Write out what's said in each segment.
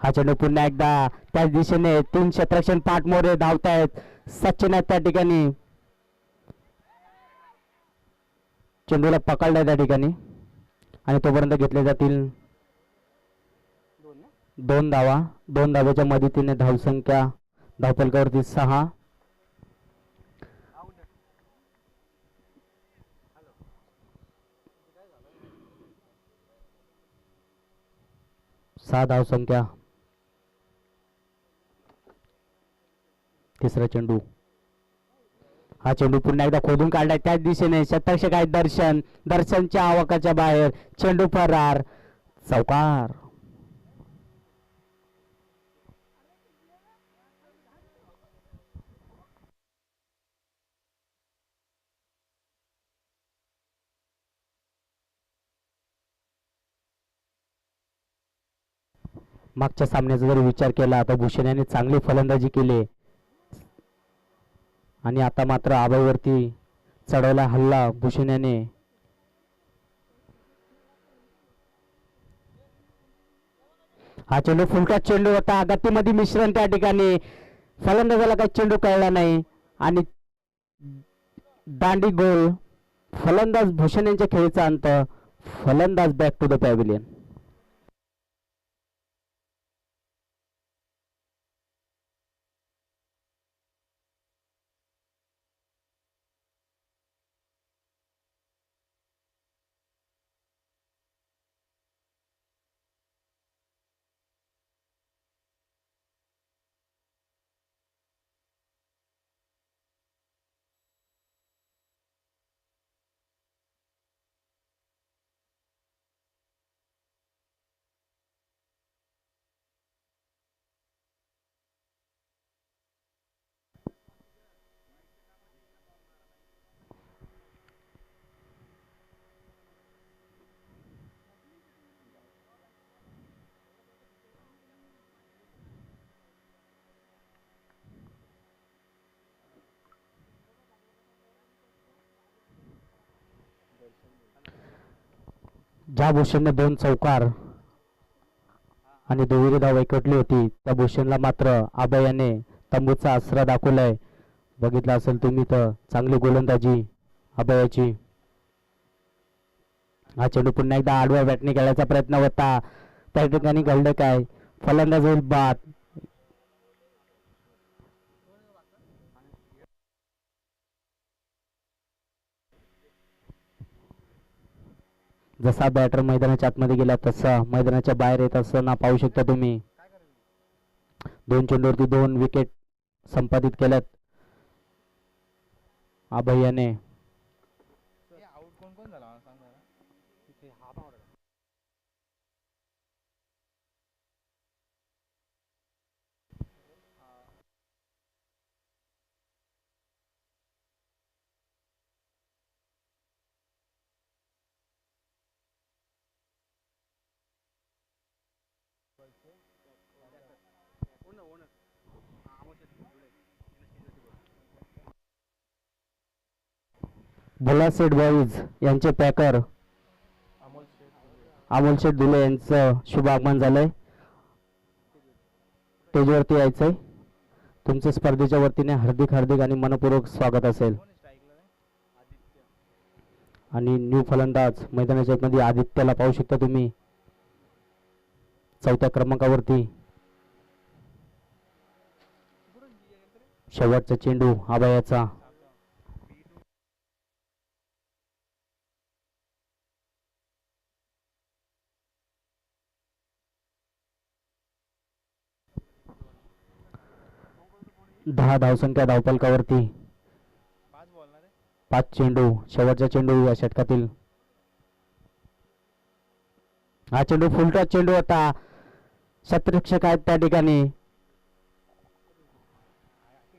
हा चेंडू पुन्हा एकदा त्याच दिशेने 3 क्षेत्ररक्षण पाठमोरे धावतायत. सचिन आहेत त्या ठिकाणी. चेंडूला पकडलाय त्या ठिकाणी आणि तोपर्यंत घेतले जातील 2 धावा. 2 धावेच्या मदतीने धावसंख्या धावफलकावरती 6. धावसंख्या. तिसरा चेंडू. हा चेंडू पुन्हा एकदा खोदून काढलाय त्याच दिशेने शतरक्षक आहे दर्शनच्या आवाकाच्या बाहेर. चेंडू फरार. चौकार. मागच्या सामन्याचा जर विचार केला तर भूषण यांनी चांगली फलंदाजी केली आणि आता मात्र आबाईवरती चढवला हल्ला भूषण याने. हा चेंडू फुलका चेंडू होता. गतीमध्ये मिश्रण त्या ठिकाणी. फलंदाजाला काही चेंडू कळला नाही आणि दांडी गोल. फलंदाज भूषण यांच्या खेळीचा अंत. फलंदाज बॅक टू द पॅव्हिलियन. ज्या भूषणने 2 चौकार आणि दुहेरी धाव एकवटली होती त्या भूषणला मात्र आबा याने तंबूचा आसरा दाखवलाय. बघितला असेल तुम्ही तर चांगली गोलंदाजी आबायाची. हा चेंडू पुन्हा एकदा आडव्या बॅटने खेळायचा प्रयत्न होता. त्या ठिकाणी घडलं काय. फलंदाज होईल बाद. जसा बॅटर मैदानाच्या आतमध्ये गेला तसा मैदानाच्या बाहेर येत असताना पाहू शकता तुम्ही. 2 चेंडूवरती 2 विकेट संपादित केल्यात आभयाने. भोला सेठ बॉईज यांचे पॅकर अमोल शेठ धुले यांचं शुभ आगमन झालंय. स्टेजवरती यायचंय. तुमचे स्पर्धेच्या वतीने हार्दिक हार्दिक आणि मनपूर्वक स्वागत असेल. आणि न्यू फलंदाज मैदानाच्या मध्ये आदित्यला पाहू शकता तुम्ही 4थ्या क्रमांकावरती. शेवटचा चेंडू आबायाचा. दहा धावसंख्या धावफलकावरती. 5 चेंडू. शेवटचा चेंडू या षटकातील. हा चेंडू फुलटा चेंडू होता. शतरक्षक आहेत त्या ठिकाणी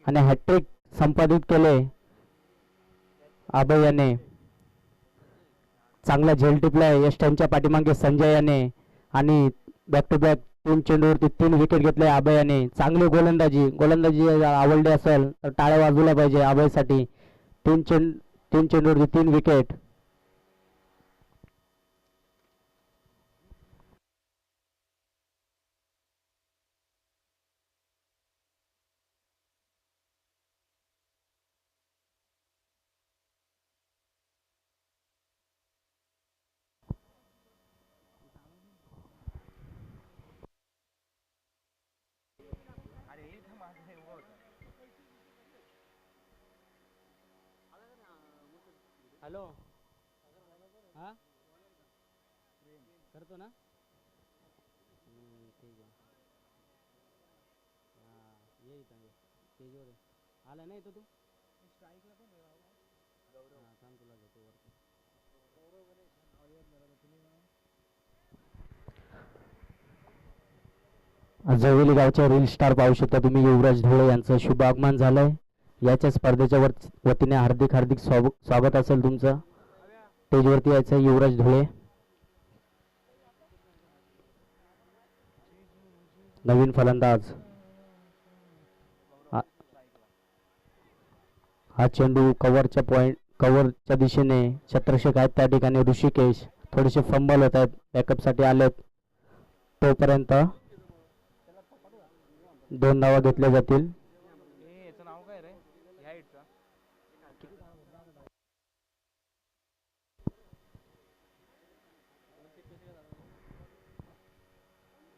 आणि हॅट्रिक संपादित केले आबा याने. चांगला झेल टिपलाय यश त्यांच्या पाठीमागे संजय याने आणि बॅक टू बॅक 3 चेंडूवरती 3 विकेट घेतले आबा याने. चांगली गोलंदाजी आवडली असेल तर टाळ्या वाजवल्या पाहिजे आबासाठी. 3 चेंडूवरती 3 विकेट. हॅलो. हा करतो ना. ठीक आहे. हां ये इथं ये स्टेजवर ये. आला नाही तो तू स्ट्राईकला पण हां थांब तुला घेतो वरती. जवळी गावच्या रील स्टार पाहू शकता तुम्ही युवराज धुळे यांचं शुभ आगमन झालंय. याच्या स्पर्धेच्या वतीने हार्दिक हार्दिक स्वागत असेल तुमचं. स्टेजवरती यायचं युवराज धुळे. नवीन फलंदाज. हा चेंडू कव्हरच्या दिशेने छत्रक्षक आहेत त्या ठिकाणी ऋषिकेश थोडेसे फंबल होत आहेत बॅकअपसाठी आलेत. तोपर्यंत 2 धावा घेतल्या जातील. नाव काय रे ह्या हिटचा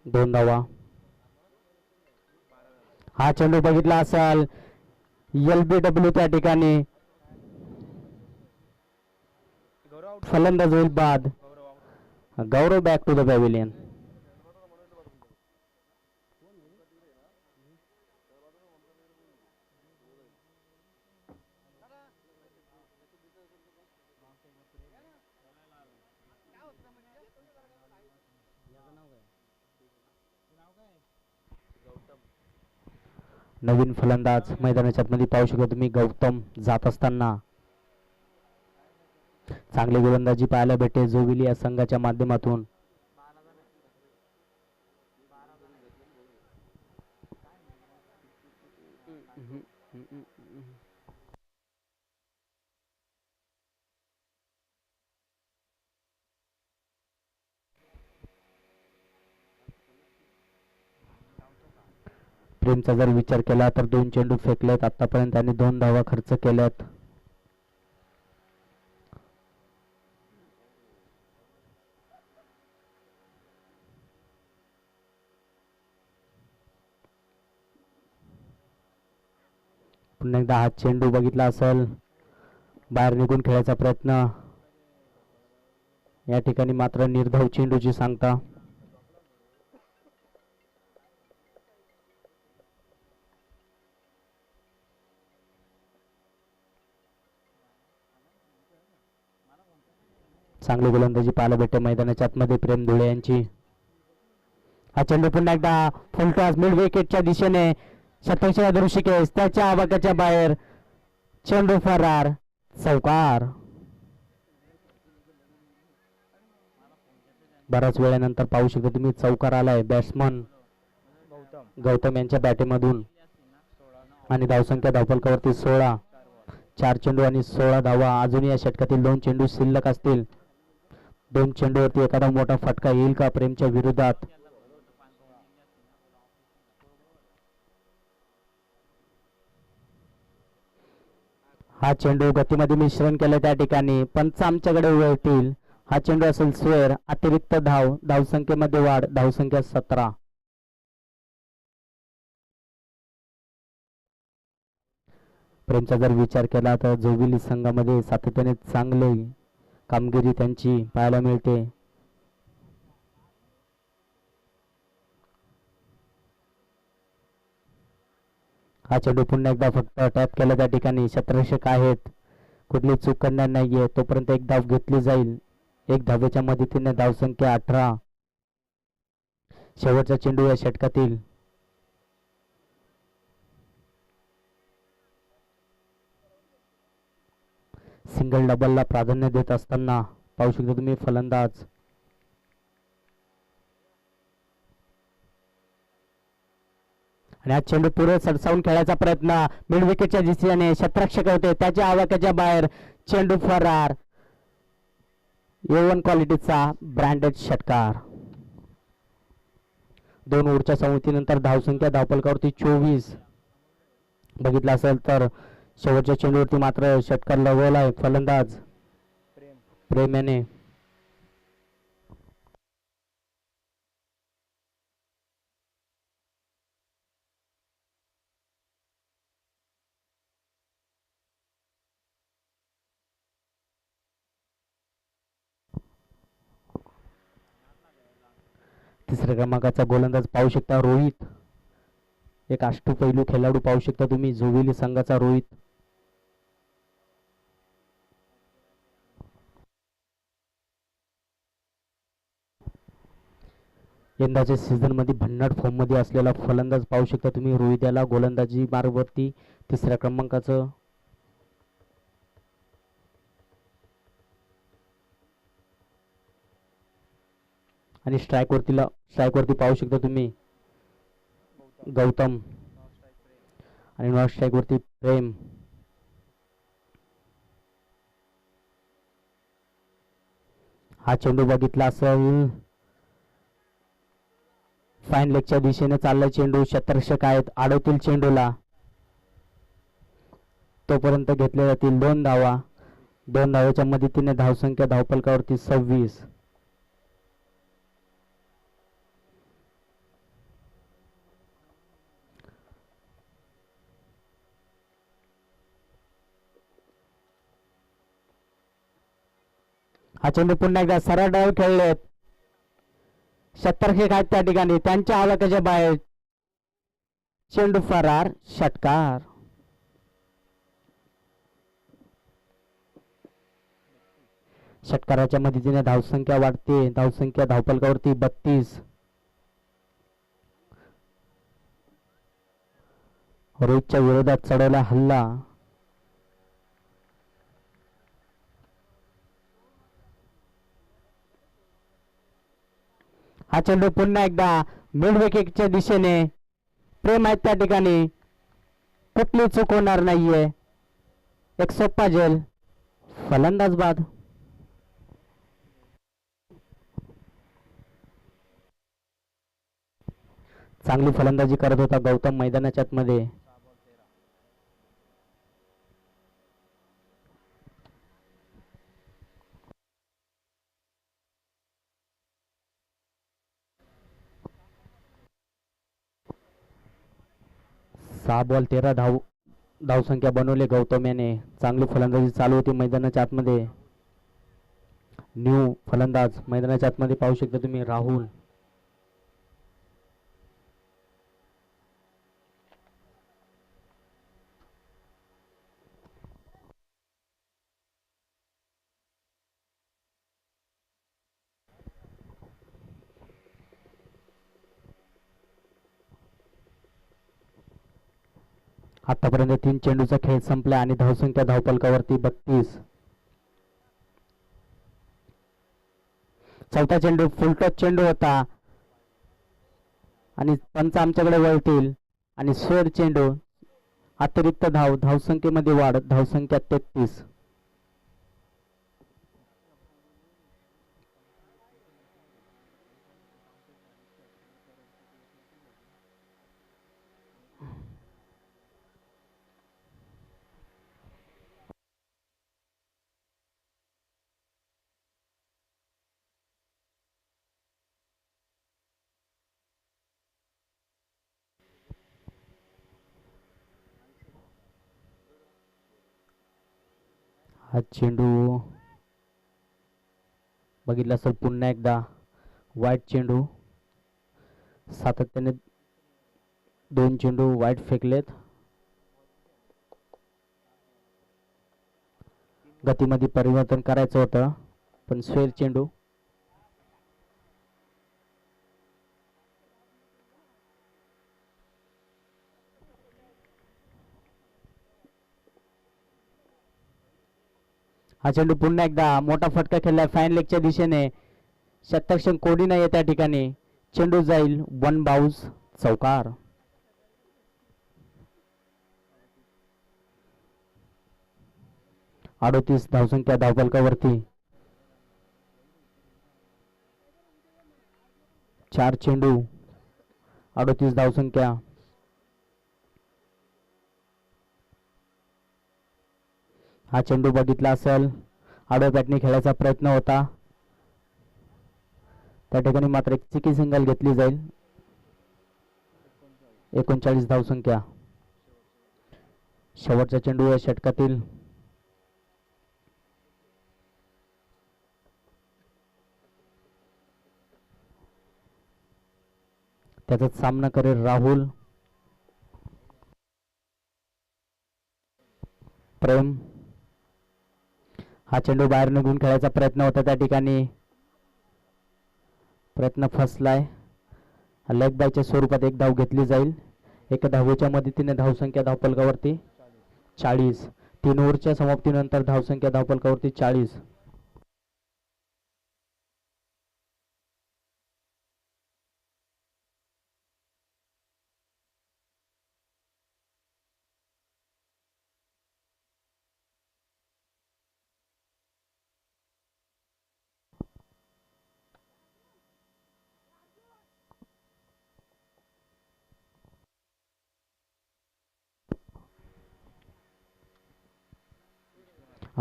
2 धावा. हा चेंडू बघितला असाल LBW त्या ठिकाणी फलंदाज होईल बाद. गौरव बॅक टू द पॅव्हिलियन. नवीन फलंदाज मैदानाच्या आतमध्ये पाहू शकता तुम्ही गौतम जात असताना. चांगली गोलंदाजी पाहायला भेटे जोविली या संघाच्या माध्यमातून. प्रेमचा जर विचार केला तर 2 चेंडू फेकलेत आतापर्यंत त्यांनी 2 धावा खर्च केल्यात. पुन्हा एकदा हा चेंडू बघितला असेल बाहेर निघून खेळायचा प्रयत्न. या ठिकाणी मात्र निर्धाव चेंडूची सांगता. चांगली गोलंदाजी पाहायला भेटते मैदानाच्या आतमध्ये प्रेम धुळे यांची. हा चेंडू पुन्हा एकदा फुलटॉस मिड विकेटच्या दिशेने शतक ऋषिकेश त्याच्या आवाक्याच्या बाहेर. चेंडू फरार. चौकार. बऱ्याच वेळानंतर पाहू शकता तुम्ही चौकार आलाय बॅट्समन गौतम यांच्या बॅटेमधून. आणि धावसंख्या धावफलकावरती 16. 4 चेंडू आणि 16 धावा. अजून या षटकातील 2 चेंडू शिल्लक असतील. 2 चेंडूवरती एखादा मोठा फटका येईल का प्रेमच्या विरोधात. हा चेंडू गतीमध्ये मिश्रण केलं त्या ठिकाणी पंच आमच्याकडे वळतील. हा चेंडू असेल स्वेर. अतिरिक्त धावसंख्येमध्ये वाढ. धावसंख्या 17. प्रेमचा जर विचार केला तर जोविली संघामध्ये सातत्याने चांगली कामगिरी त्यांची पाहायला मिळते. हा चेंडू पुन्हा एकदा फक्त टॅप केला त्या ठिकाणी क्षेत्ररक्षक आहेत. कुठली चूक करणार नाहीये तोपर्यंत एक धाव घेतली जाईल. 1 धावेच्या मदतीने धावसंख्या 18. शेवटचा चेंडू या षटकातील. सिंगल डबलला प्राधान्य देत असताना पाहू शकता तुम्ही फलंदाज. आणि हा चेंडू पुढे सरसावून खेळायचा प्रयत्न मिड विकेटच्या दिशेने क्षेत्ररक्षक होते त्याच्या आवाक्याच्या बाहेर. चेंडू फरार. A1 क्वालिटीचा ब्रँडेड षटकार. 2 ओव्हरच्या संमतीनंतर धावसंख्या धावफलकावरती 24. बघितलं असेल तर शेवटच्या चेंडूवरती मात्र षटकार लगवलाय फलंदाज प्रेम याने. तिसऱ्या क्रमांकाचा गोलंदाज पाहू शकता रोहित, एक अष्टपैलू खेळाडू पाहू शकता तुम्ही, जोविली संघाचा रोहित. यंदाच्या सीझन मध्ये भन्नाट फॉर्म मध्ये असलेला फलंदाज पाहू शकता तुम्ही रोहित याला. गोलंदाजी मार्गवरती तिसऱ्या क्रमांकाचं. आणि स्ट्राईक वरती पाहू शकता तुम्ही गौतम, आणि नॉन स्ट्राईक वरती प्रेम. हा चेंडू बघितला असेल, फाईन लेगच्या दिशेने चाललाय चेंडू. शतरक्षक आहेत, अडवतील चेंडूला, तोपर्यंत घेतले जातील 2 धावा. 2 धावेच्या मदतीने धावसंख्या धावफलकावरती 26. हा चेंडू पुन्हा एकदा सरळ डाव खेळलेत, शतरक्षक आहेत त्या ठिकाणी, त्यांच्या आवाक्याच्या बाहेर चेंडू फरार, षटकार. षटकाराच्या मदतीने धावसंख्या वाढते, धावसंख्या धावफलकावरती 32. रोहितच्या विरोधात चढवला हल्ला. हा चेंडू पुन्हा एकदा मिड विकेटच्या दिशेने, प्रेम आहेत त्या ठिकाणी, कुठली चूक होणार नाहीये, एक सोपा झेल, फलंदाज बाद. चांगली फलंदाजी करत होता गौतम मैदानाच्या आतमध्ये. सहा बॉल 13 धावसंख्या बनवले गौतम याने. चांगली फलंदाजी चालू होती मैदानाच्या आतमध्ये. न्यू फलंदाज मैदानाच्या आतमध्ये पाहू शकता तुम्ही राहुल. आतापर्यंत 3 चेंडूचा खेळ संपला आणि धावसंख्या धावफलकावरती 32. चौथा चेंडू फुलटॉस चेंडू होता आणि पंच आमच्याकडे वळतील आणि स्वेर चेंडू, अतिरिक्त धावसंख्येमध्ये वाढ, धावसंख्या 33. हा चेंडू बघितला असेल पुन्हा एकदा वाईट चेंडू. सातत्याने 2 चेंडू वाईट फेकलेत. गतीमध्ये परिवर्तन करायचं होतं पण स्वेर चेंडू. हा चेंडू पुन्हा एकदा मोठा फटका खेळलाय फाईन लेगच्या दिशेने. शतरक्षक कोणी नाही त्या ठिकाणी. चेंडू जाईल 1 बाउन्स, चौकार. अडोतीस धावसंख्या धावफलकावरती. 4 चेंडू 38 धावसंख्या. हा चेंडू बघितला असेल, आडव्या बॅटने खेळायचा प्रयत्न होता, त्या ठिकाणी मात्र एक चिकी सिंगल घेतली जाईल. 39 धावसंख्या. शेवटचा चेंडू या षटकातील. फटक्याचा सामना करेल राहुल. प्रेम हा चेंडू बाहेर निघून खेळायचा प्रयत्न होता त्या ठिकाणी, प्रयत्न फसलाय. लेग बायच्या स्वरूपात एक धाव घेतली जाईल. एका धावेच्या मदतीने धावसंख्या धावफलकावरती 40. 3 ओव्हरच्या समाप्तीनंतर धावसंख्या धावफलकावरती 40.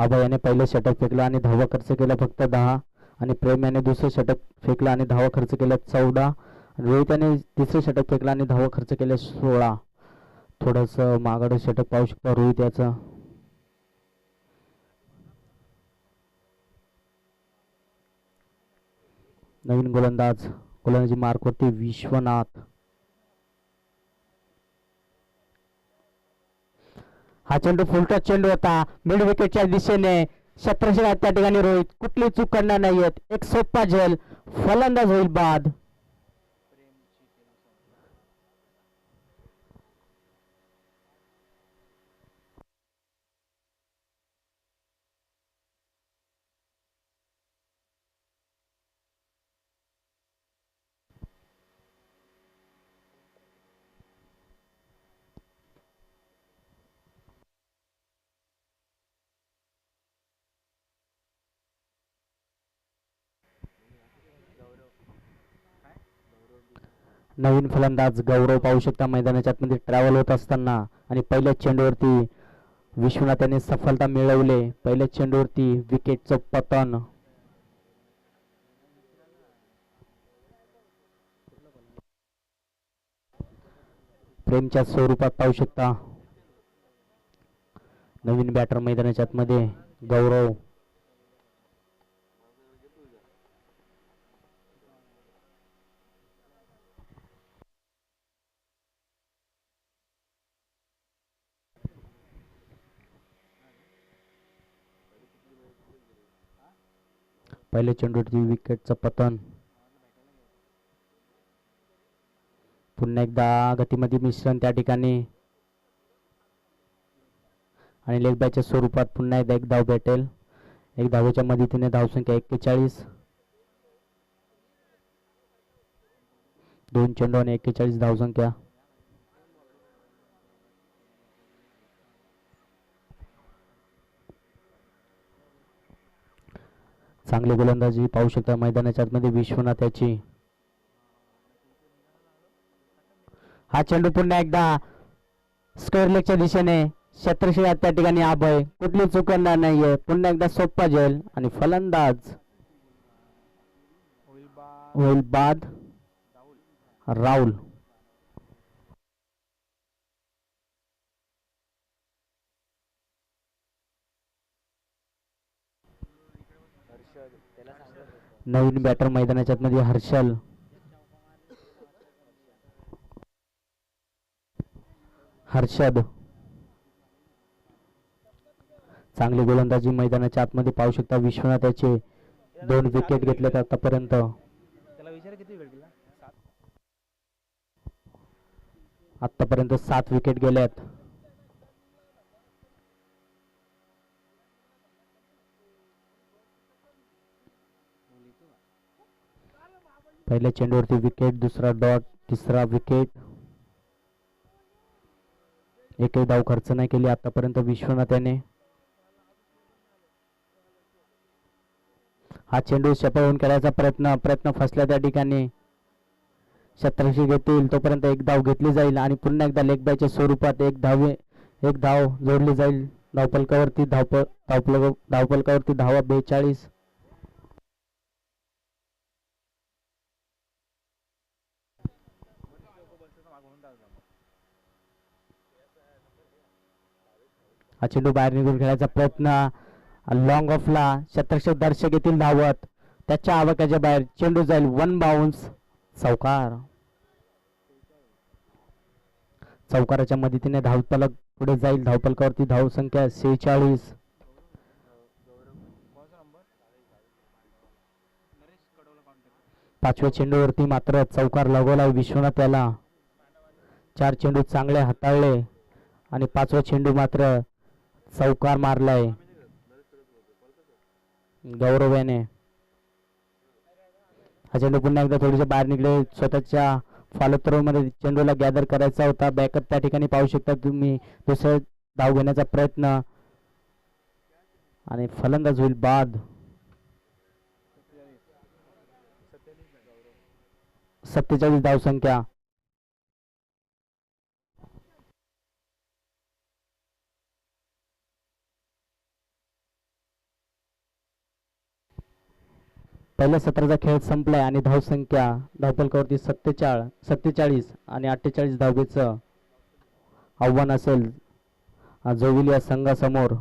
आबा याने पहिले षटक फेकलं आणि धावा खर्च केला फक्त 10. आणि प्रेम याने दुसरे षटक फेकलं आणि धावा खर्च केल्या 14. रोहित याने तिसरे षटक फेकलं आणि धावा खर्च केल्या 16. थोडस मागाडं षटक पाहू शकता रोहित याचं. नवीन गोलंदाजी मार्कवरती विश्वनाथ. हा चेंडू फुलटॉस चेंडू होता मिड विकेटच्या दिशेने. क्षेत्ररक्षक त्या ठिकाणी रोहित कुठली चूक करणार नाहीयेत. एक सोपा झेल, फलंदाज होईल बाद. नवीन फलंदाज गौरव पाहू शकता मैदानाच्या आतमध्ये ट्रॅव्हल होत असताना. आणि पहिल्याच चेंडूवरती विश्वनाथ याने सफलता मिळवले. पहिल्याच चेंडूवरती विकेटचं पतन. प्रेमच्या स्वरूपात पाहू शकता. नवीन बॅटर मैदानाच्या आतमध्ये गौरव. पहिल्या चेंडूवरती विकेटचं पतन. पुन्हा एकदा गतीमध्ये मिश्रण त्या ठिकाणी. आणि लेग बायच्या स्वरूपात पुन्हा एकदा एक धाव भेटेल. एक धावेच्या मदतीने धावसंख्या 41. 2 चेंडू आणि 41 धावसंख्या. चांगली गोलंदाजी पाहू शकता मैदानाच्या आतमध्ये विश्वनाथ याची. हा चेंडू पुन्हा एकदा स्क्वेअर लेगच्या दिशेने. क्षेत्ररक्षक त्या ठिकाणी अभय कुठली चूक करणार नाहीये. पुन्हा एकदा सोपा झेल आणि फलंदाज होईल बाद राहुल. नवीन बॅटर मैदानाच्या आतमध्ये हर्षल. हर्षद चांगली गोलंदाजी मैदानाच्या आतमध्ये पाहू शकता. विश्वनाथ याचे 2 विकेट घेतलेत आतापर्यंत. आतापर्यंत 7 विकेट गेल्यात. पहिल्या चेंडूवरती विकेट, दुसरा डॉट, तिसरा विकेट. एकही धाव खर्च नाही केली आतापर्यंत विश्वनाथ याने. हा चेंडू सफल करायचा प्रयत्न फसला त्या ठिकाणी. क्षेत्ररक्षक येतील तोपर्यंत एक धाव घेतली जाईल आणि पुन्हा एकदा लेग बायच्या स्वरूपात एक धाव जोडली जाईल. धावफलकावरती धावफलकावरती धावा 42. हा चेंडू बाहेर निघून खेळायचा प्रयत्न. लॉंग ऑफला क्षेत्ररक्षक दर्शक येतील धावत. त्याच्या आवाक्याच्या बाहेर चेंडू जाईल. 1 बाउन्स. चौकार. चौकाराच्या मदतीने धावफलक पुढे जाईल. धावफलकावरती धावसंख्या 46. कौन सा नंबर? नरेश कडवला कॉन्टॅक्ट. 5व्या चेंडूवरती मात्र चौकार लगवला विश्वनाथ याला. 4 चेंडू चांगले हाताळले आणि 5वा चेंडू मात्र चौकार मारलाय गौरव याने. हा चेंडू पुन्हा एकदा थोडेसे बाहेर निघले. स्वतःच्या फॉलो थ्रो मध्ये चेंडूला गॅदर करायचा होता. बॅकअप त्या ठिकाणी पाहू शकता तुम्ही. दुसरा धाव घेण्याचा प्रयत्न आणि फलंदाज होईल बाद. 47 धावसंख्या. पहिल्या सत्राचा खेळ संपलाय आणि धावसंख्या धावफलकावरती 47 आणि 48 धावेचं आव्हान असेल जोविल या संघासमोर.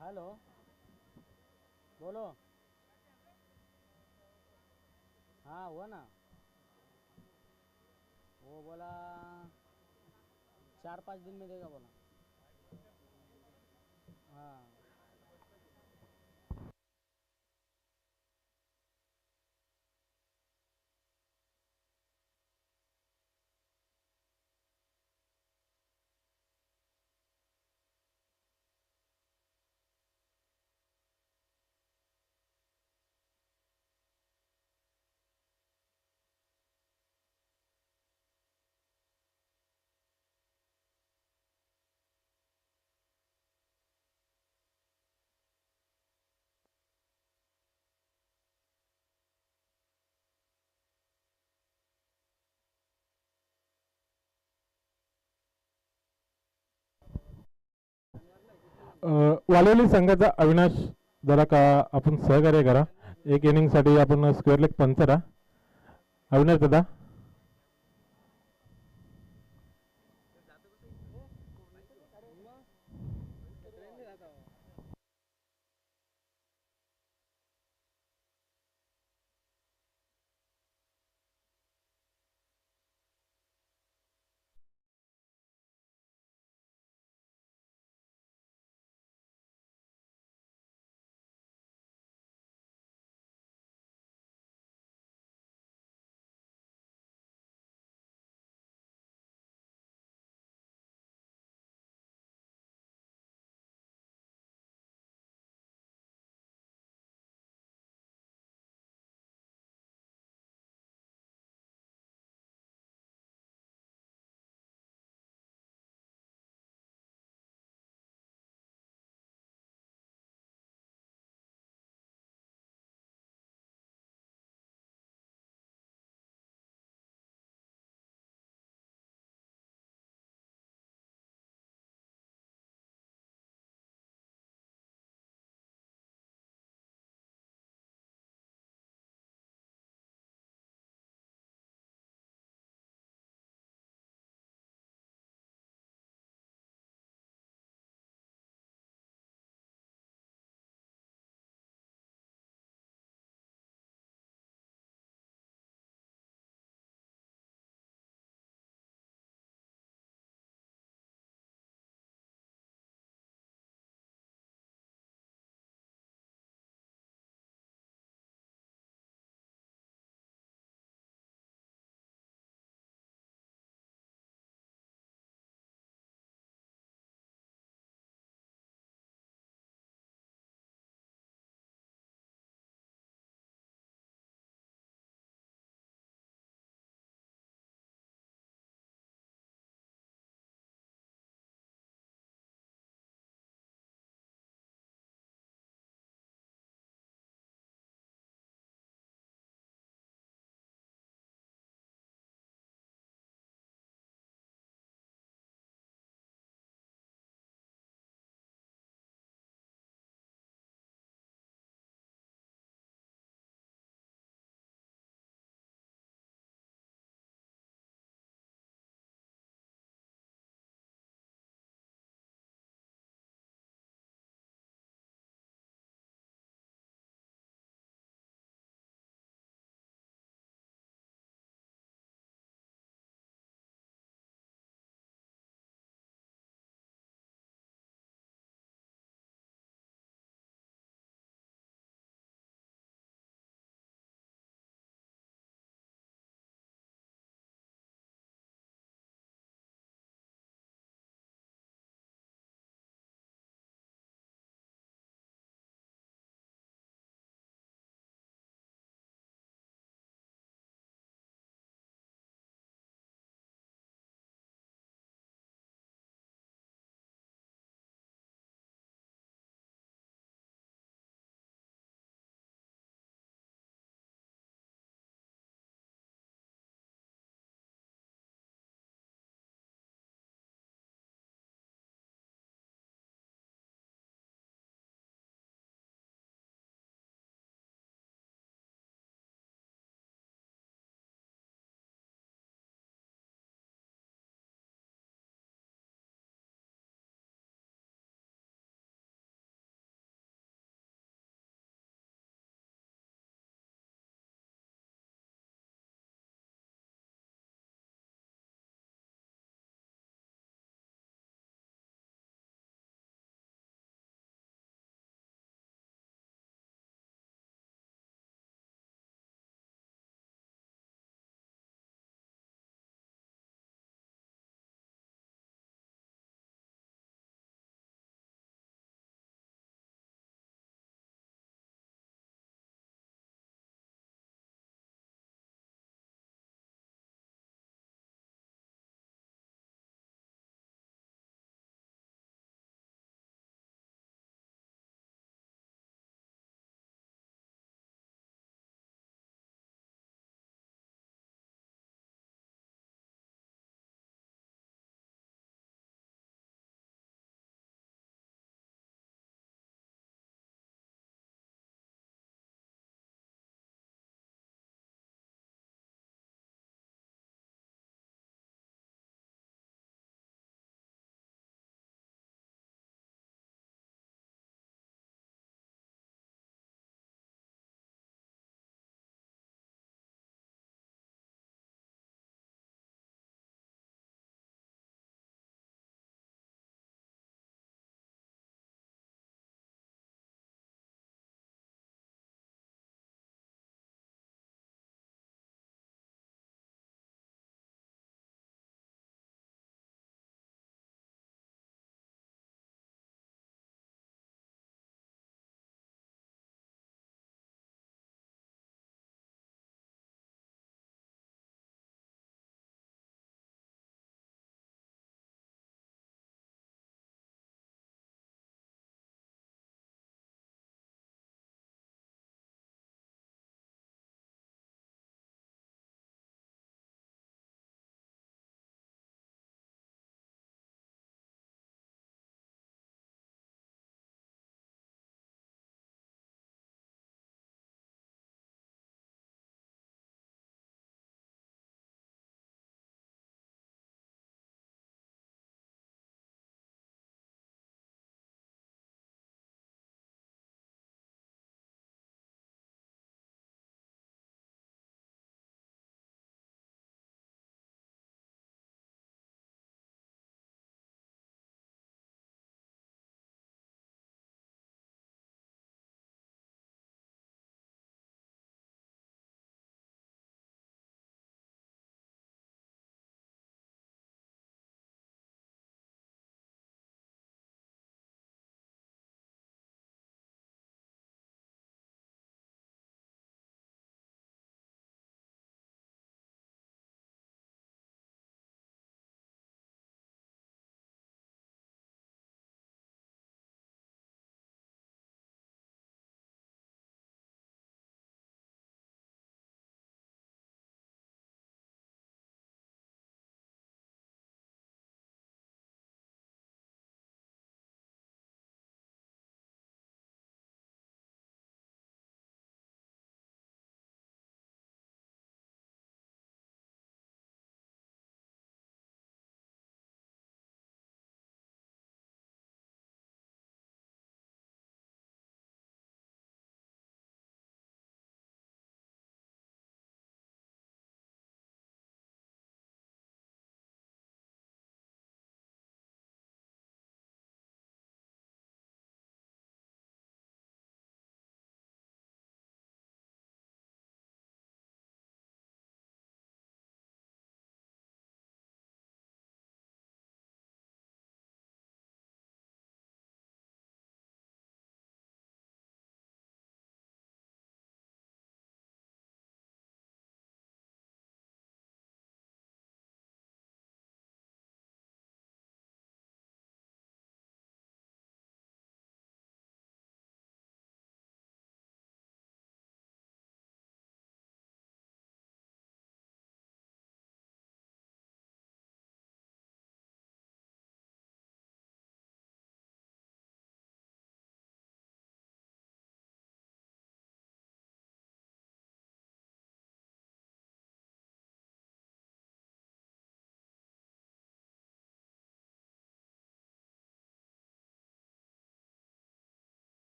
हॅलो, बोलो. हाँ हुआ ना. वो बोला 4-5 दिन में देगा बोला. हाँ. वालोली संघाचा अविनाश जरा का आपण सहकार्य करा. एक इनिंगसाठी आपण स्क्वेअर लेग पंच करा. अविनाश दादा.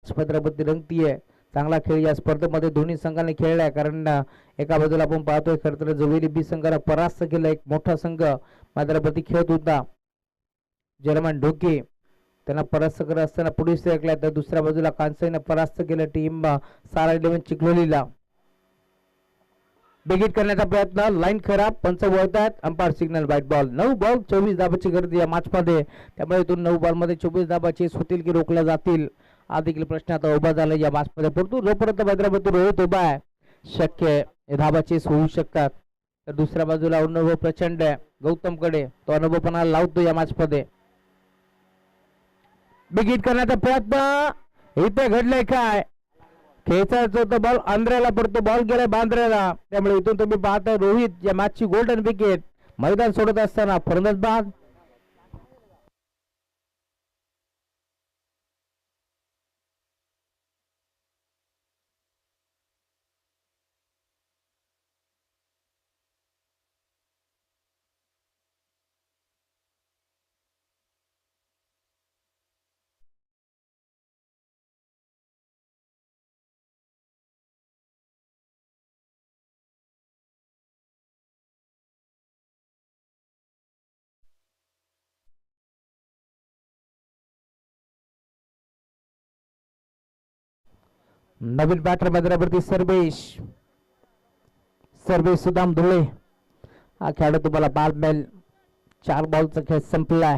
स्पर्धेवरती रंगतीये. चांगला खेळ या स्पर्धेमध्ये दोन्ही संघाने खेळलाय, कारण एका बाजूला आपण पाहतोय खरं तर जवेरी बी संघाला परास्त केलं. एक मोठा संघ मैदानावरती खेळत होता जर्मन ढोके, त्यांना परास्त करत असताना पुढे सरकला. तर दुसऱ्या बाजूला कांसाईने परास्त केलं टीम सारा 11 चिखलोलीला. बिगिट करण्याचा प्रयत्न, लाईन खराब, पंच वळतात, umpire signal white ball. 9 ball 24 धाबाची गरज या मॅच मध्ये, त्यामुळे इथून 9 बॉल मध्ये 24 धाबा चेस होतील की रोखल्या जातील हा देखील प्रश्न आता उभा झाला या मॅच मध्ये. परंतु जोपर्यंत हैदराबाद रोहित उभा आहे शक्य धाबा चेस होऊ शकतात. तर दुसऱ्या बाजूला अनुभव प्रचंड आहे गौतमकडे, तो अनुभवपणा लावतो या मॅच मध्ये. बिगिट करण्याचा प्रयत्न, इथे घडलंय काय, खेचायचं होतं बॉल आंध्राला पडतो, बॉल गेलाय बांद्र्याला. त्यामुळे इथून तुम्ही पाहता रोहित या मॅचची गोल्डन विकेट मैदान सोडत असताना फलंदाज बाद. नवीन बॅटर मैदानावरती सर्वेश सुदाम धुळे हा खेळाडू तुम्हाला बाद मिळेल. 4 बॉलचा खेळ संपलाय,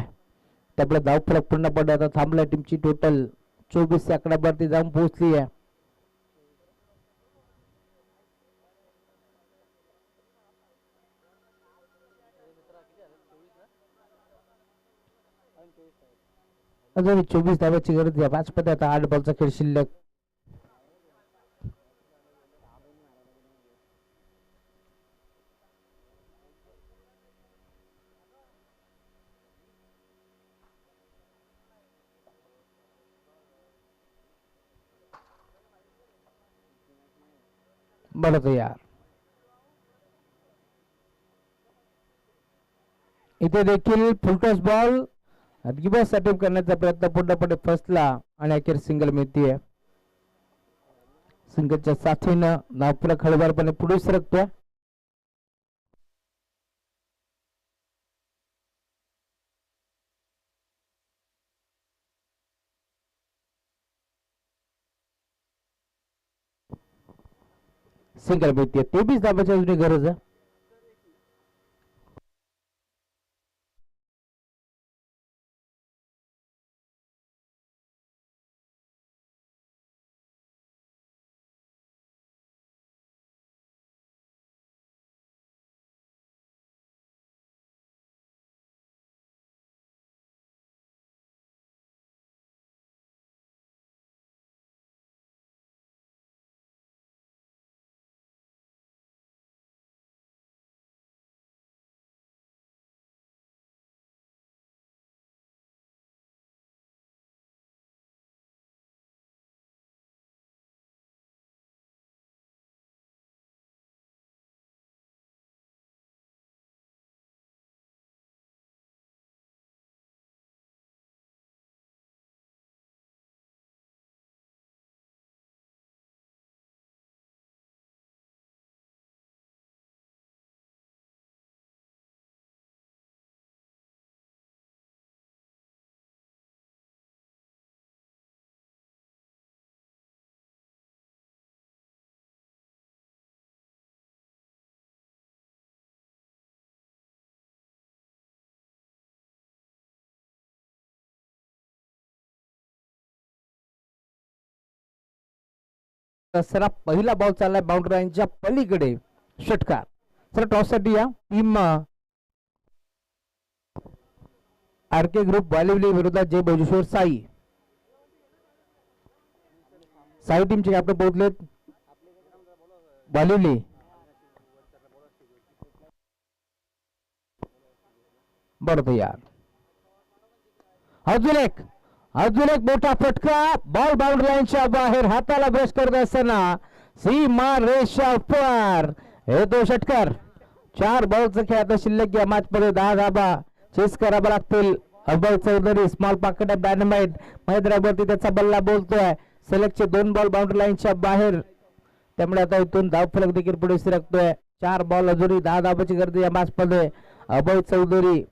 त्यामुळे धावफलक पूर्ण पडला. आता थांबलाय टीमची टोटल 24 आकड्यावरती जाऊन पोहोचली आहे. अजून 24 धावाची गरज आहे 5 मध्ये. आता 8 बॉलचा खेळ शिल्लक. बरं तयार, इथे देखील फुलटॉस बॉल दिवस अटेम्प्ट करण्याचा प्रयत्न पूर्णपणे फसला आणि अखेर सिंगल मिळतीये. सिंगलच्या साथीनं नागपूर खळबळपणे पुढे सरकतोय. सिंगल मिळते. 23 धाबाची अजून गरज आहे. दसरा पहिला बॉल चाललाय बाउंड्री लाईनच्या पलीकडे, षटकार. चला टॉस साठी या टीम आरके ग्रुप वालिवली विरोधात जय भोजेश्वर साई. साई टीमचे कॅप्टन पोहोचलेत वालिवली. बरं यार, अजून एक मोठा फटका, बॉल बाउंड्री लाईनच्या बाहेर, हाताला ब्रश करत असताना सीमा रेषा पार. हे तो षटकार. 4 बॉलचा खेळ आता शिल्लक या मॅच मध्ये. 10 धाबा चेस करावा लागतील. अब्बल Chaudhary small pocket dynamite Hyderabad त्याचा बल्ला बोलतोय. सलगचे 2 बॉल बाउंड्री लाईनच्या बाहेर, त्यामुळे आता इथून धाव फलक देखील पुढे सरकतोय. 4 बॉल अजूनही 10 धावाची गर्दी या मॅच मध्ये. अभय चौधरी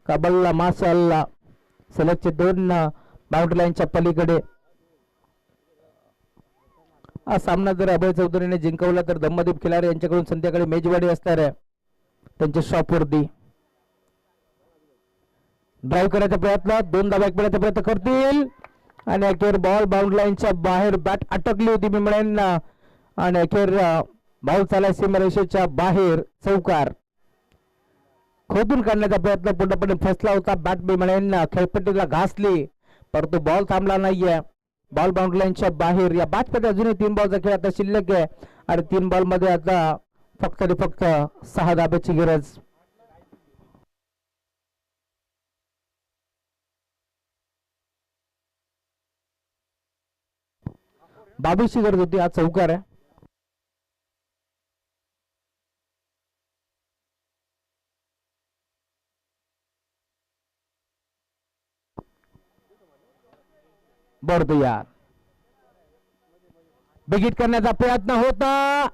कबल्ला माशाल्लाह सलगचे 2 बाउंड्री लाईनच्या पलीकडे. हा सामना जर अभय चौधरीने जिंकवला तर दम्मदीप खिलारी यांच्याकडून संध्याकाळी मेजवानी असणार आहे त्यांच्या शॉपवरती. ड्राईव्ह करायचा प्रयत्न, 2 धावा मिळण्याचा प्रयत्न करतील आणि अखेर बॉल बाउंड्री लाईनच्या बाहेर. बॅट अटकली होती बिमळ्यांना आणि अखेर बॉल चालाय सीमारेषेच्या बाहेर. चौकार खोदून काढण्याचा प्रयत्न पूर्णपणे फसला होता. बॅट बिमळ्यांना खेळपट्टीला घासली परंतु बॉल थांबला नाहीये. बॉल बाउंड्री लाईनच्या बाहेर. या मॅच मध्ये अजूनही 3 बॉलचा खेळ आता शिल्लक आहे आणि 3 बॉल मध्ये आता फक्त आणि फक्त 6 धाब्याची गरज. बावीसची गरज होती. हा चौकार आहे. बरं यार बिगिट करण्याचा प्रयत्न होता.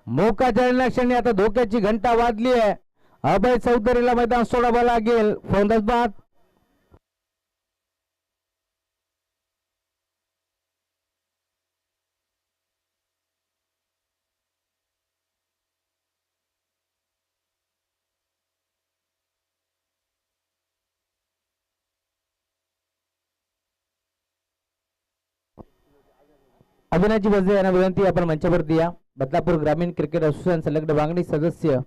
मोका क्षणी आता धोक्याची घंटा वाजली आहे. अभय चौधरीला मैदान सोडावं लागेल. फलंदाज अभिनयची वजे यांना विनंती आपण मंचावरती या. बदलापूर ग्रामीण क्रिकेट असोसिएशन संलग्न मागणी सदस्य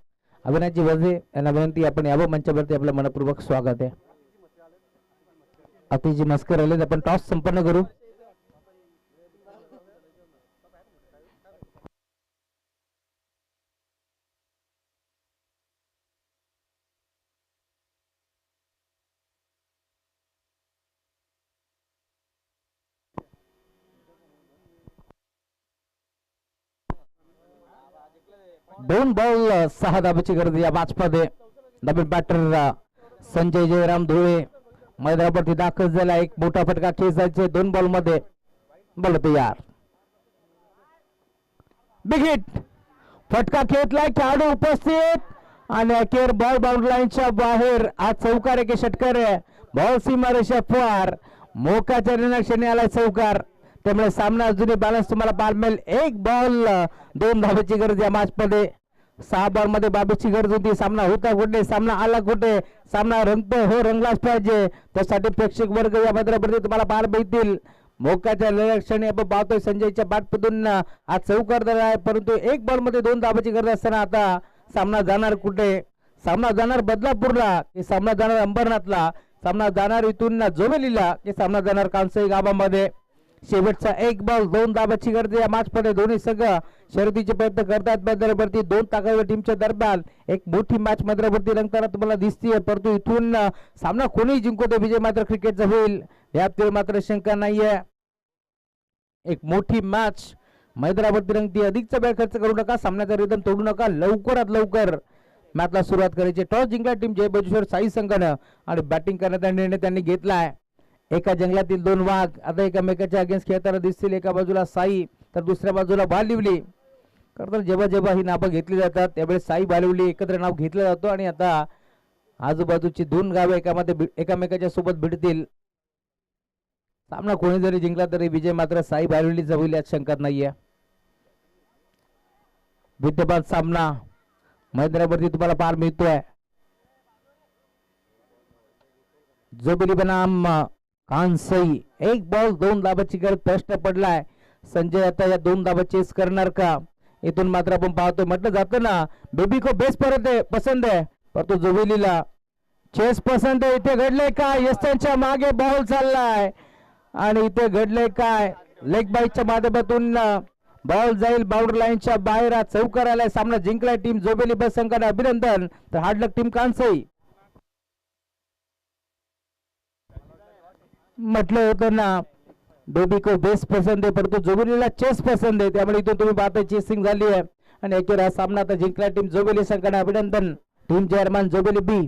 अभिनयची वजे यांना विनंती आपण यावं मंचावरती. आपलं मनपूर्वक स्वागत आहे. अतिजी मस्कर आले आपण टॉस संपन्न करू. दोन बॉल 6 धाब्याची गरज या मॅच मध्ये. नवीन बॅटर संजय जयराम धुळे मैदानावरती दाखल झाला. एक मोठा फटका खेचायचे 2 बॉल मध्ये. बोल तयार. बिग हिट फटका खेचलाय. खेळाडू उपस्थित आणि अखेर बॉल बाउंड्री लाईनच्या बाहेर. आज चौकार एक षटकार आहे. बॉल सीमारेषा पार. मोकाच्या निर्णय आलाय चौकार. त्यामुळे सामना अजूनही बॅलन्स तुम्हाला पाहायला मिळेल. 1 बॉल 2 धाब्याची गरज या मॅच मध्ये. 6 बॉल मध्ये 22ची गरज होती. सामना होता कुठे, सामना आला कुठे, सामना रंगतो हो रंगलाच पाहिजे. त्यासाठी प्रेक्षक वर्ग या मैदानावरती तुम्हाला पाहायला मिळतील. मोकाच्या लक्षणी आपण पाहतोय संजयच्या बॅटमधून आज चौकार दिला आहे परंतु 1 बॉल मध्ये 2 धाब्याची गरज असताना आता सामना जाणार कुठे. सामना जाणार बदलापूरला की सामना जाणार अंबरनाथला. सामना जाणार इथून जोवेलीला की सामना जाणार कांसई गावामध्ये. शेवटचा 1 बॉल 2 धाब्याची गरज या मॅच मध्ये. दोन्ही संघ शर्यतीचे प्रयत्न करतात मैदानावरती. 2 ताकदीच्या टीमच्या दरम्यान एक मोठी मॅच मैदानावरती रंगताना तुम्हाला दिसतीये परंतु इथून सामना कोणी जिंकवतो विजय मात्र क्रिकेटचा होईल यात मात्र शंका नाहीये. एक मोठी मॅच मैदानावरती रंगती. अधिकचा वेळ खर्च करू नका. सामन्याचा रिदम तोडू नका. लवकरात लवकर मॅचला सुरुवात करायची. टॉस जिंकला टीम जय बजेश्वर साई संघानं आणि बॅटिंग करण्याचा निर्णय त्यांनी घेतलाय. एका जंगलातील 2 वाघ आता एकमेकाच्या अगेन्स्ट खेळताना दिसतील. एका बाजूला साई तर दुसऱ्या बाजूला बालिवली. खरं जेव्हा जेव्हा ही नावं घेतली जातात त्यावेळेस साई बालिवली एकत्र नाव घेतलं जातो आणि आता आजूबाजूची 2 गावे एकामेकाच्या सोबत भिडतील. सामना कोणी जरी जिंकला तरी विजय मात्र साई बालिवलीचा होईल यात शंका नाहीये. विद्यमान सामना मैदानावरती तुम्हाला पार मिळतोय. जोबिली बनाम कांसई. 1 बॉल 2 धाब्याची गरज. प्रश्न पडलाय संजय आता या 2 धाबा चेस करणार का. इथून मात्र आपण पाहतोय म्हटलं जातं ना बेबी को बेस पसंद आहे परंतु जोबिलीला चेस पसंत आहे. इथे घडलंय काय. यस्त्यांच्या मागे बॉल चाललाय आणि इथे घडलंय काय. लेग बाईकच्या माध्यमातून बॉल जाईल बाउंड्री लाईनच्या बाहेर. चौकार आलाय. सामना जिंकलाय टीम जोबेली बस संघाने. अभिनंदन. तर हार्ड लक टीम कांसई. म्हटलं होतं ना बेबी को बेस पसंद आहे परंतु जोबेलीला चेस पसंद आहे. त्यामुळे इथून तुम्ही पाहता चेसिंग झाली आहे आणि अखेर हा सामना आता जिंकला टीम जोबेली संघाने. अभिनंदन टीम चेअरमॅन जोबेली बी.